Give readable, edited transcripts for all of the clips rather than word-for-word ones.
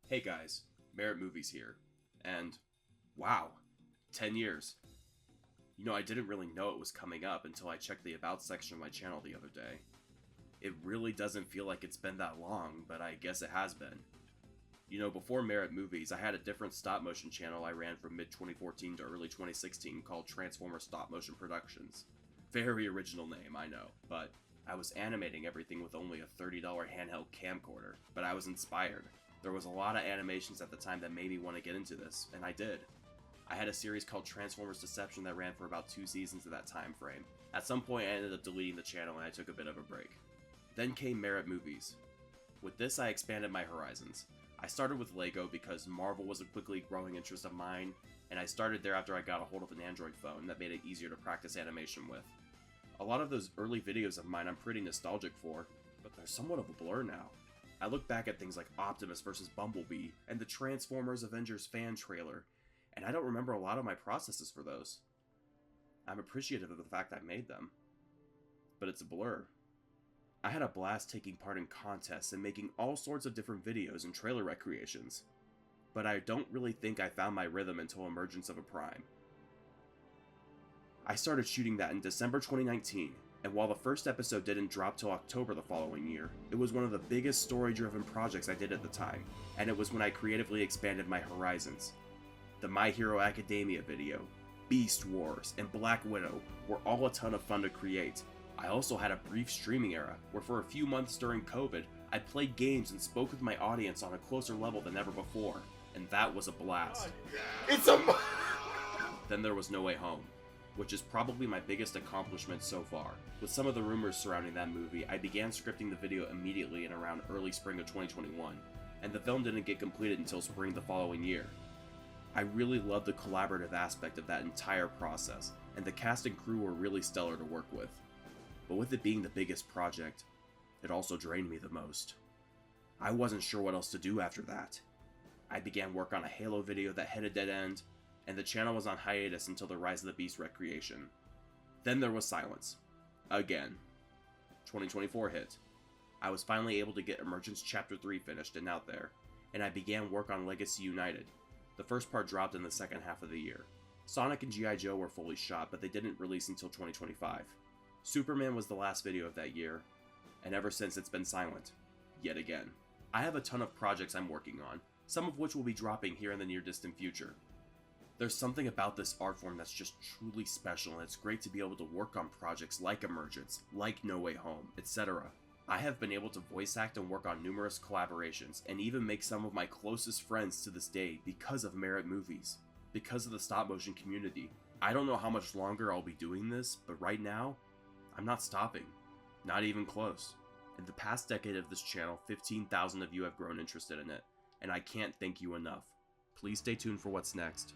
Hey guys, Merritt Movies here, and wow, 10 years. I didn't really know it was coming up until I checked the About section of my channel the other day. It really doesn't feel like it's been that long, but I guess it has been. Before Merritt Movies, I had a different stop-motion channel I ran from mid-2014 to early 2016 called Transformer Stop Motion Productions. Very original name, I know, but I was animating everything with only a $30 handheld camcorder, but I was inspired. There was a lot of animations at the time that made me want to get into this, and I did. I had a series called Transformers Deception that ran for about 2 seasons of that time frame. At some point I ended up deleting the channel and I took a bit of a break. Then came Merritt Movies. With this I expanded my horizons. I started with LEGO because Marvel was a quickly growing interest of mine, and I started there after I got a hold of an Android phone that made it easier to practice animation with. A lot of those early videos of mine I'm pretty nostalgic for, but they're somewhat of a blur now. I look back at things like Optimus vs. Bumblebee and the Transformers Avengers fan trailer, and I don't remember a lot of my processes for those. I'm appreciative of the fact I made them, but it's a blur. I had a blast taking part in contests and making all sorts of different videos and trailer recreations, but I don't really think I found my rhythm until Emergence of a Prime. I started shooting that in December 2019, and while the first episode didn't drop till October the following year, it was one of the biggest story-driven projects I did at the time, and it was when I creatively expanded my horizons. The My Hero Academia video, Beast Wars, and Black Widow were all a ton of fun to create. I also had a brief streaming era, where for a few months during COVID, I played games and spoke with my audience on a closer level than ever before, and that was a blast. Then there was No Way Home, which is probably my biggest accomplishment so far. With some of the rumors surrounding that movie, I began scripting the video immediately in around early spring of 2021, and the film didn't get completed until spring the following year. I really loved the collaborative aspect of that entire process, and the cast and crew were really stellar to work with. But with it being the biggest project, it also drained me the most. I wasn't sure what else to do after that. I began work on a Halo video that hit a dead end, and the channel was on hiatus until the Rise of the Beast recreation. Then there was silence. Again. 2024 hit. I was finally able to get Emergence Chapter 3 finished and out there, and I began work on Legacy United. The first part dropped in the second half of the year. Sonic and G.I. Joe were fully shot, but they didn't release until 2025. Superman was the last video of that year, and ever since it's been silent. Yet again. I have a ton of projects I'm working on, some of which will be dropping here in the near distant future. There's something about this art form that's just truly special, and it's great to be able to work on projects like Emergence, like No Way Home, etc. I have been able to voice act and work on numerous collaborations, and even make some of my closest friends to this day because of Merritt Movies, because of the stop motion community. I don't know how much longer I'll be doing this, but right now, I'm not stopping. Not even close. In the past decade of this channel, 15,000 of you have grown interested in it, and I can't thank you enough. Please stay tuned for what's next,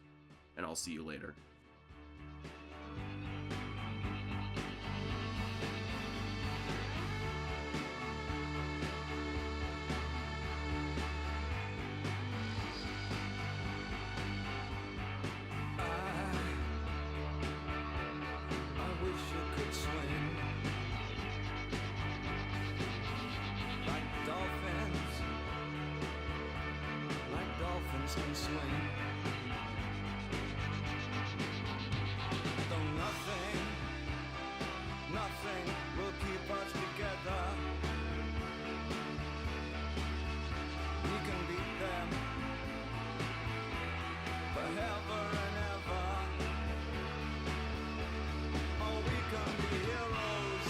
and I'll see you later. Dolphins can swing. Though nothing will keep us together. We can beat them forever and ever. Oh, we can be heroes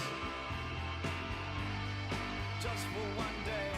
just for one day.